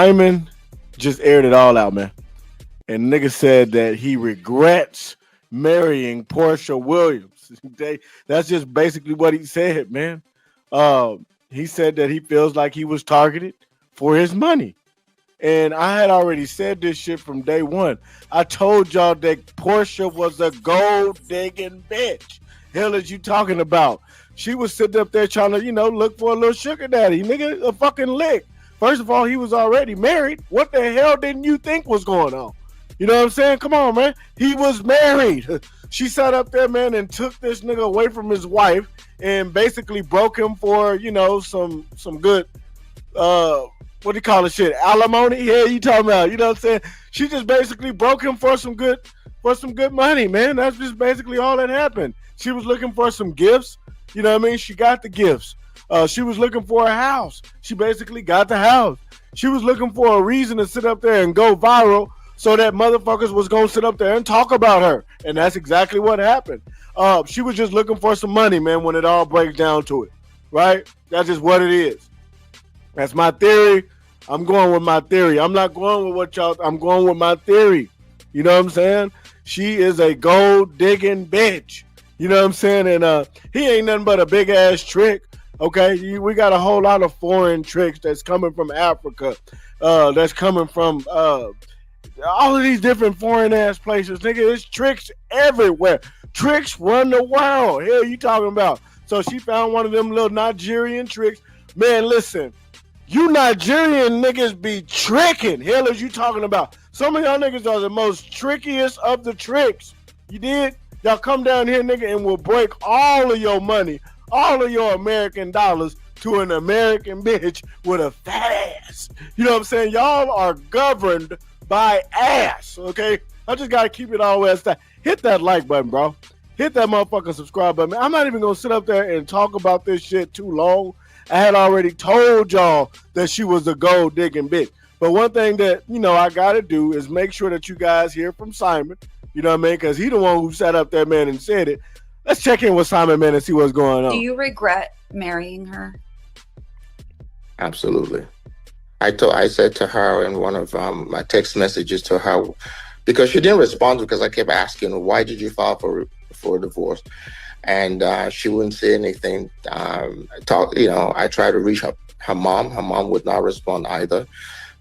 Simon just aired it all out, man. And nigga said that he regrets marrying Porsha Williams. That's just basically what he said, man. He said that he feels like he was targeted for his money. And I had already said this shit from day one. I told y'all that Porsha was a gold digging bitch. Hell is you talking about? She was sitting up there trying to, look for a little sugar daddy. Nigga, a fucking lick. First of all, he was already married. What the hell didn't you think was going on? You know what I'm saying? Come on, man. He was married. She sat up there, man, and took this nigga away from his wife and basically broke him for, some good what do you call it shit? Alimony? Yeah, you talking about, you know what I'm saying? She just basically broke him for some good money, man. That's just basically all that happened. She was looking for some gifts. You know what I mean? She got the gifts. She was looking for a house. She basically got the house. She was looking for a reason to sit up there and go viral so that motherfuckers was going to sit up there and talk about her. And that's exactly what happened. She was just looking for some money, man, when it all breaks down to it. Right? That's just what it is. That's my theory. I'm going with my theory. I'm not going with what y'all. I'm going with my theory. You know what I'm saying? She is a gold digging bitch. You know what I'm saying? And he ain't nothing but a big ass trick. Okay, we got a whole lot of foreign tricks that's coming from Africa. That's coming from all of these different foreign ass places. Nigga, there's tricks everywhere. Tricks run the world. Hell, you talking about? So she found one of them little Nigerian tricks. Man, listen. You Nigerian niggas be tricking. Hell is you talking about? Some of y'all niggas are the most trickiest of the tricks. You did? Y'all come down here, nigga, and we'll break all of your money, all of your American dollars to an American bitch with a fat ass. You know what I'm saying? Y'all are governed by ass, okay? I just got to keep it all the way at that. Hit that like button, bro. Hit that motherfucking subscribe button. I'm not even going to sit up there and talk about this shit too long. I had already told y'all that she was a gold digging bitch. But one thing that, I got to do is make sure that you guys hear from Simon. You know what I mean? Because he the one who sat up there, man, and said it. Let's check in with Simon, man, and see what's going on. Do you regret marrying her? Absolutely. I said to her in one of my text messages to her, because she didn't respond because I kept asking, why did you file for divorce? And she wouldn't say anything. I tried to reach her mom. Her mom would not respond either.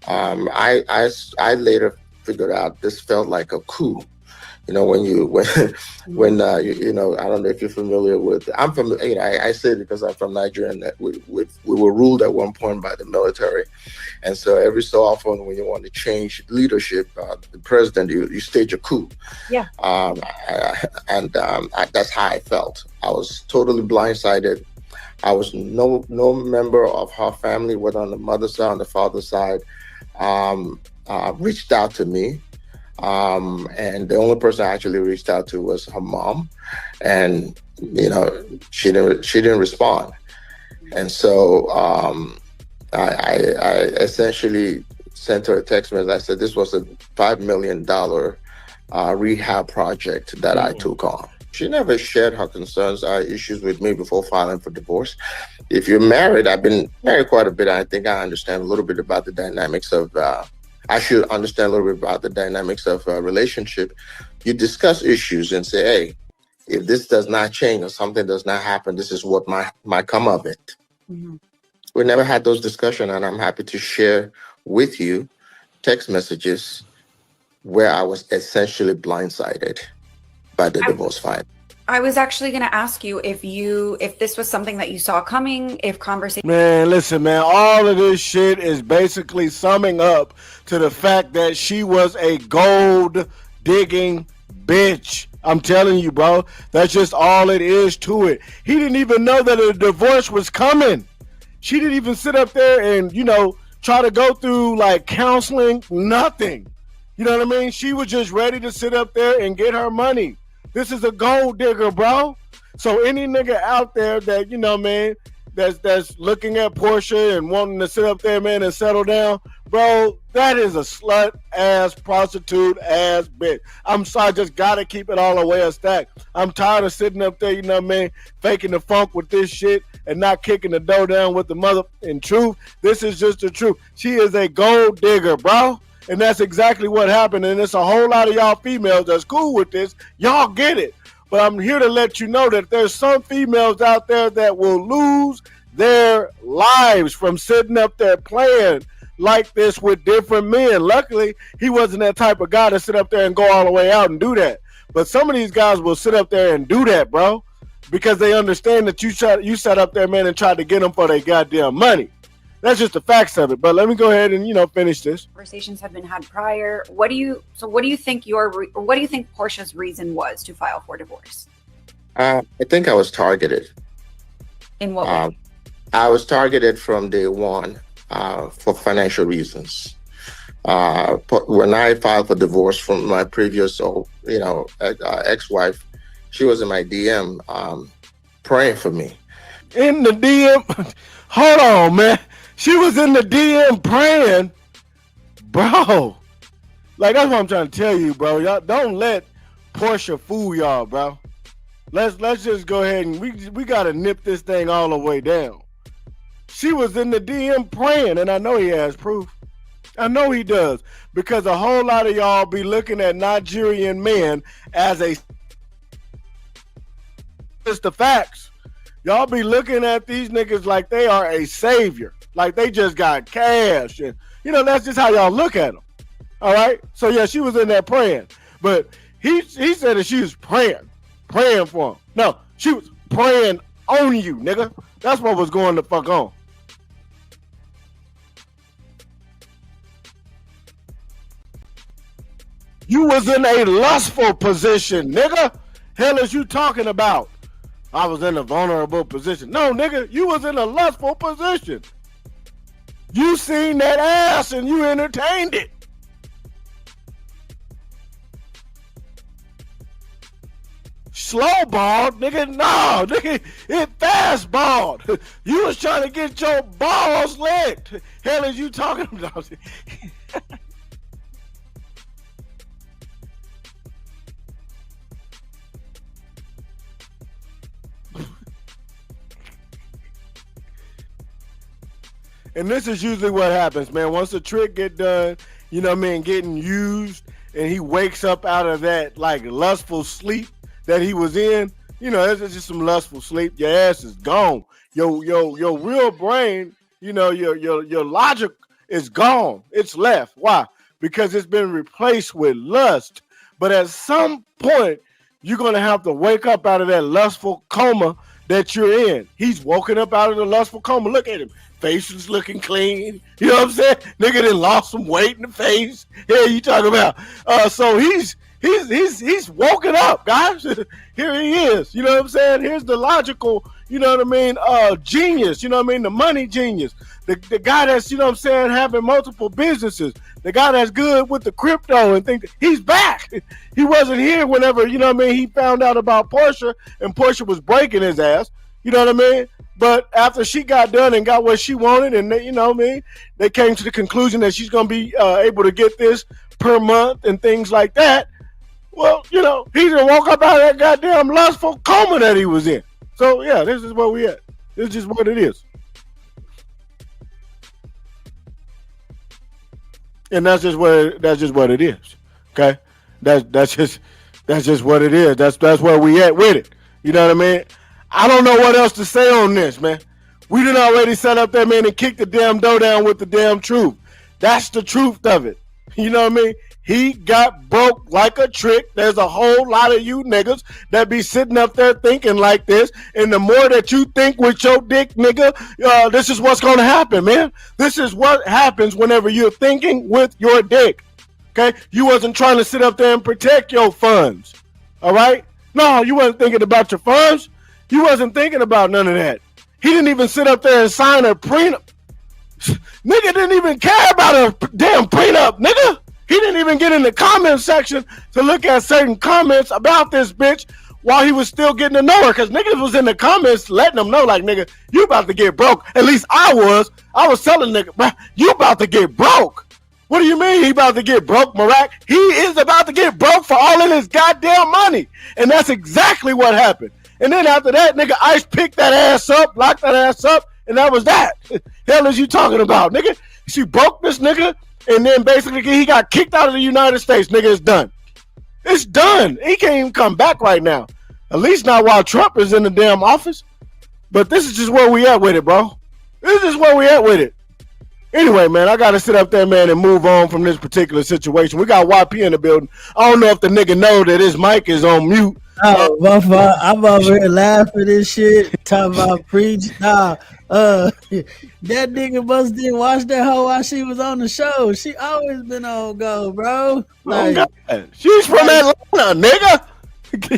I later figured out this felt like a coup. I don't know if you're familiar with. I'm from. I say it because I'm from Nigeria, and we were ruled at one point by the military, and so every so often when you want to change leadership, the president, you stage a coup. Yeah. That's how I felt. I was totally blindsided. I was no member of her family, whether on the mother's side, on the father's side, reached out to me. And the only person I actually reached out to was her mom, and she didn't respond. And so I essentially sent her a text message. I said this was a $5 million rehab project that I took on. She never shared her concerns or issues with me before filing for divorce. If you're married, I've been married quite a bit. I think I understand a little bit about the dynamics of. I should understand a little bit about the dynamics of a relationship. You discuss issues and say, hey, if this does not change or something does not happen, this is what might come of it. Mm-hmm. We never had those discussions, and I'm happy to share with you text messages where I was essentially blindsided by the divorce filing. I was actually going to ask you if this was something that you saw coming, if conversation. Man, listen, man, all of this shit is basically summing up to the fact that she was a gold digging bitch. I'm telling you, bro, that's just all it is to it. He didn't even know that a divorce was coming. She didn't even sit up there and, try to go through like counseling, nothing. You know what I mean? She was just ready to sit up there and get her money. This is a gold digger, bro. So any nigga out there that, that's looking at Porsha and wanting to sit up there, man, and settle down, bro, that is a slut ass, prostitute ass bitch. I'm sorry, just gotta keep it all the way a stack. I'm tired of sitting up there, you know what I mean, faking the funk with this shit and not kicking the dough down with the mother. In truth, this is just the truth. She is a gold digger, bro. And that's exactly what happened. And it's a whole lot of y'all females that's cool with this. Y'all get it. But I'm here to let you know that there's some females out there that will lose their lives from sitting up there playing like this with different men. Luckily, he wasn't that type of guy to sit up there and go all the way out and do that. But some of these guys will sit up there and do that, bro, because they understand that you sat up there, man, and tried to get them for their goddamn money. That's just the facts of it. But let me go ahead and, finish this. Conversations have been had prior. What do you think Porsha's reason was to file for divorce? I think I was targeted. In what way? I was targeted from day one for financial reasons. When I filed for divorce from my previous, ex-wife, she was in my DM praying for me. In the DM? Hold on, man. She was in the DM praying, bro. Like, that's what I'm trying to tell you, bro. Y'all don't let Porsha fool y'all, bro. Let's just go ahead and we gotta nip this thing all the way down. She was in the DM praying, and I know he has proof. I know he does, because a whole lot of y'all be looking at Nigerian men as it's the facts. Y'all be looking at these niggas like they are a savior, like they just got cash, and that's just how y'all look at them. All right, so yeah, she was in there praying, but he said that she was praying for him. No, she was praying on you, nigga. That's what was going the fuck on. You was in a lustful position, nigga. Hell is you talking about? I was in a vulnerable position. No, nigga, you was in a lustful position. You seen that ass and you entertained it. Slow balled, nigga. No, nigga, it fast balled. You was trying to get your balls licked. Hell is you talking about? And this is usually what happens, man. Once the trick get done, getting used, and he wakes up out of that like lustful sleep that he was in, it's just some lustful sleep. Your ass is gone. Your real brain, your logic is gone. It's left. Why? Because it's been replaced with lust. But at some point, you're gonna have to wake up out of that lustful coma that you're in. He's woken up out of the lustful coma. Look at him. Face is looking clean. You know what I'm saying? Nigga done lost some weight in the face. Yeah, you talking about. So he's woken up, guys. Here he is. You know what I'm saying? Here's the logical, genius. The money genius. The guy that's, having multiple businesses. The guy that's good with the crypto and things. He's back. He wasn't here whenever, he found out about Porsha and Porsha was breaking his ass. You know what I mean? But after she got done and got what she wanted, and they, they came to the conclusion that she's going to be able to get this per month and things like that. Well, he done woke up out of that goddamn lustful coma that he was in. So yeah, this is where we at. This is just what it is. And that's just what it is. Okay? That's just what it is. That's where we at with it. You know what I mean? I don't know what else to say on this, man. We done already set up that man and kicked the damn dough down with the damn truth. That's the truth of it. You know what I mean? He got broke like a trick. There's a whole lot of you niggas that be sitting up there thinking like this. And the more that you think with your dick, nigga, this is what's going to happen, man. This is what happens whenever you're thinking with your dick. Okay? You wasn't trying to sit up there and protect your funds. All right? No, you wasn't thinking about your funds. You wasn't thinking about none of that. He didn't even sit up there and sign a prenup. Nigga didn't even care about a damn prenup, nigga. He didn't even get in the comment section to look at certain comments about this bitch while he was still getting to know her, because niggas was in the comments letting them know, like, nigga, you about to get broke. At least I was telling nigga, bro, you about to get broke. What do you mean he about to get broke, Mirac? He is about to get broke for all of his goddamn money. And that's exactly what happened. And then after that, nigga, Ice picked that ass up, locked that ass up, and that was that. Hell is you talking about, nigga? She broke this nigga, and then basically he got kicked out of the United States. Nigga, it's done. It's done. He can't even come back right now. At least not while Trump is in the damn office. But this is just where we at with it, bro. This is where we at with it. Anyway, man, I got to sit up there, man, and move on from this particular situation. We got YP in the building. I don't know if the nigga know that his mic is on mute. Oh, my fault. I'm over here laughing and shit, talking about preach. Nah, that nigga must didn't watch that hoe while she was on the show. She always been on go, bro. Like, oh, God. She's from Atlanta, nigga.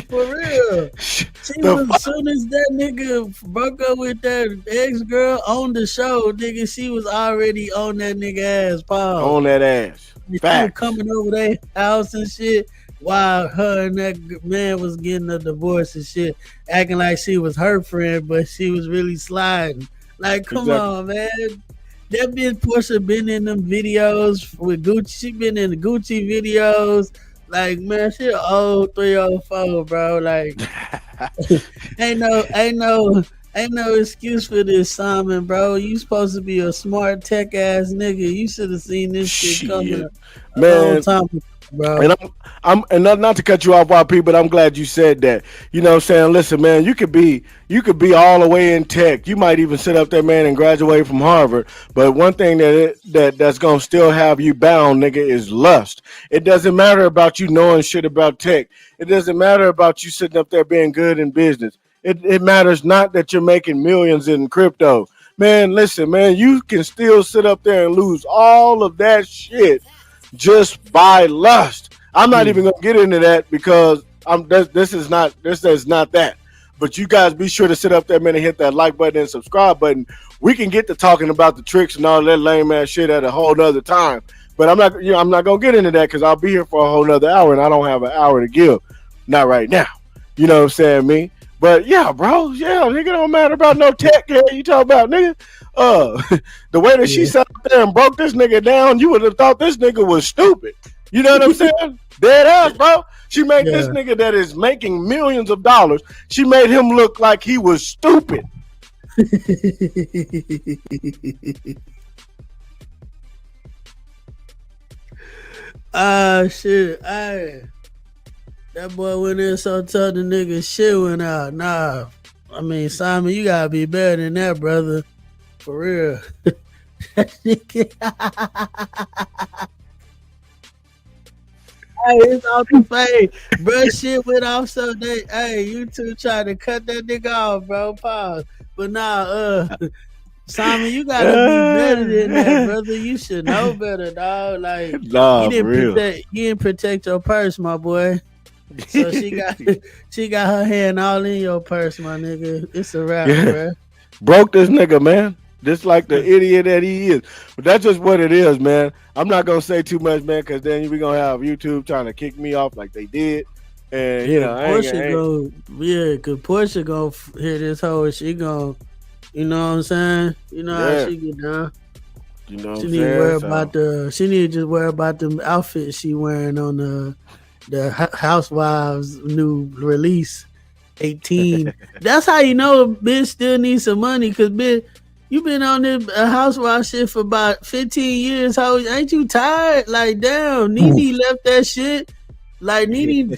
For real. She was, as soon as that nigga broke up with that ex-girl on the show, nigga, she was already on that nigga ass, Paul. On that ass. She was coming over their house and shit while her and that man was getting a divorce and shit, acting like she was her friend, but she was really sliding. Like, come on, man. That bitch Porsha been in them videos with Gucci. She been in the Gucci videos. Like, man, she an old 304, bro. Like, ain't no excuse for this, Simon, bro. You supposed to be a smart tech ass nigga. You should have seen this shit coming a long time ago, bro. And I'm not to cut you off, YP, but I'm glad you said that. You know what I'm saying? Listen, man, you could be all the way in tech. You might even sit up there, man, and graduate from Harvard. But one thing that's gonna still have you bound, nigga, is lust. It doesn't matter about you knowing shit about tech. It doesn't matter about you sitting up there being good in business. It matters not that you're making millions in crypto. Man, listen, man, you can still sit up there and lose all of that shit just by lust. I'm not even gonna get into that because this is not that. But you guys be sure to sit up there, man, and hit that like button and subscribe button. We can get to talking about the tricks and all that lame ass shit at a whole nother time. But I'm not gonna get into that because I'll be here for a whole nother hour and I don't have an hour to give. Not right now. You know what I'm saying, me? But yeah, bro, nigga, don't matter about no tech here. You talk about, nigga. The way that she sat up there and broke this nigga down, you would have thought this nigga was stupid. You know what I'm saying? Dead ass, bro. She made this nigga that is making millions of dollars, she made him look like he was stupid. Shit. That boy went in so tough, the nigga shit went out. Nah. I mean, Simon, you gotta be better than that, brother. For real. Hey, it's off the fade. Bro, shit went off so they, hey, you two tried to cut that nigga off, bro. Pause. But nah, Simon, you gotta be better than that, brother. You should know better, dog. Like, nah, you didn't protect your purse, my boy. So she got her hand all in your purse, my nigga. It's a wrap, bro. Broke this nigga, man. Just like the idiot that he is. But that's just what it is, man. I'm not gonna say too much, man, because then we're gonna have YouTube trying to kick me off like they did. And you know, cause Porsha gonna hear this hoe and she gonna, you know what I'm saying? You know how she get down. You know what she I'm need saying? She need to just worry about them outfits she wearing on the Housewives new release 18. That's how you know a bitch still needs some money, because bitch, you been on this Housewives shit for about 15 years. How ain't you tired? Like, damn, Nene left that shit. Like, Nene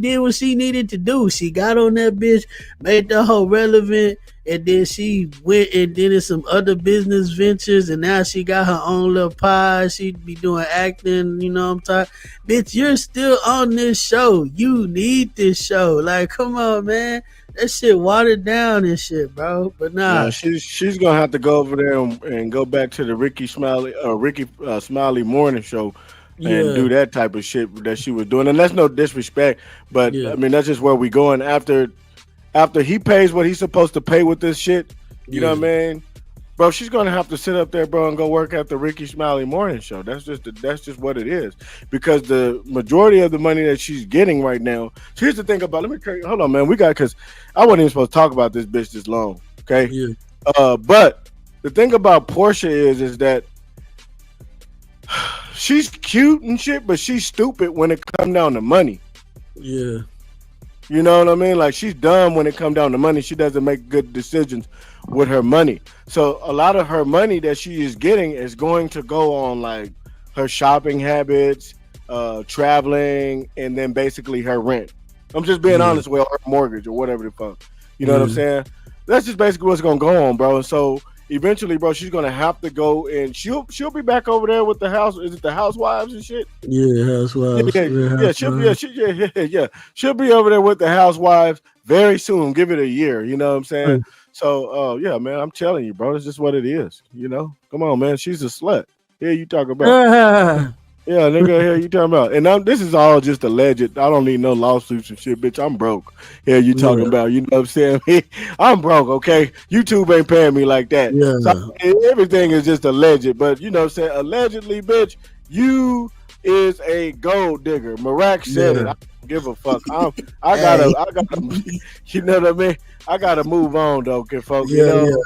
did what she needed to do. She got on that bitch, made the whole relevant, and then she went and did some other business ventures, and now she got her own little pie. She be doing acting, you know what I'm talking. Bitch, you're still on this show. You need this show. Like, come on, man. That shit watered down and shit, bro. But nah. Yeah, she's gonna have to go over there and go back to the Ricky Smiley morning show and do that type of shit that she was doing. And that's no disrespect, but I mean, that's just where we going after he pays what he's supposed to pay with this shit. You know what I mean? bro, she's gonna have to sit up there, bro, and go work at the Ricky Smiley Morning Show. That's just what it is. Because the majority of the money that she's getting right now. So here's the thing about. Hold on, man. Because I wasn't even supposed to talk about this bitch this long. Okay. Yeah. But the thing about Porsha is that she's cute and shit, but she's stupid when it comes down to money. Yeah. You know what I mean? Like, she's dumb when it comes down to money. She doesn't make good decisions with her money. So a lot of her money that she is getting is going to go on like her shopping habits, traveling, and then basically her rent. I'm just being honest with her mortgage or whatever the fuck. You know what I'm saying? That's just basically what's gonna go on, bro. And so eventually, bro, she's gonna have to go, and she'll be back over there with the house. Is it the housewives and shit? Yeah, housewives. She'll be over there with the housewives very soon. Give it a year. You know what I'm saying? So, yeah, man, I'm telling you, bro, it's just what it is. You know, come on, man, she's a slut. Here you talk about. Yeah, nigga, here you talking about. And this is all just alleged. I don't need no lawsuits and shit, bitch. I'm broke. Here you talking about, you know what I'm saying? I'm broke, okay? YouTube ain't paying me like that. Yeah. So everything is just alleged. But, you know what I'm saying? Allegedly, bitch, you is a gold digger. Mirac said it. I don't give a fuck. I gotta, you know what I mean? I gotta move on, though, folks. You know?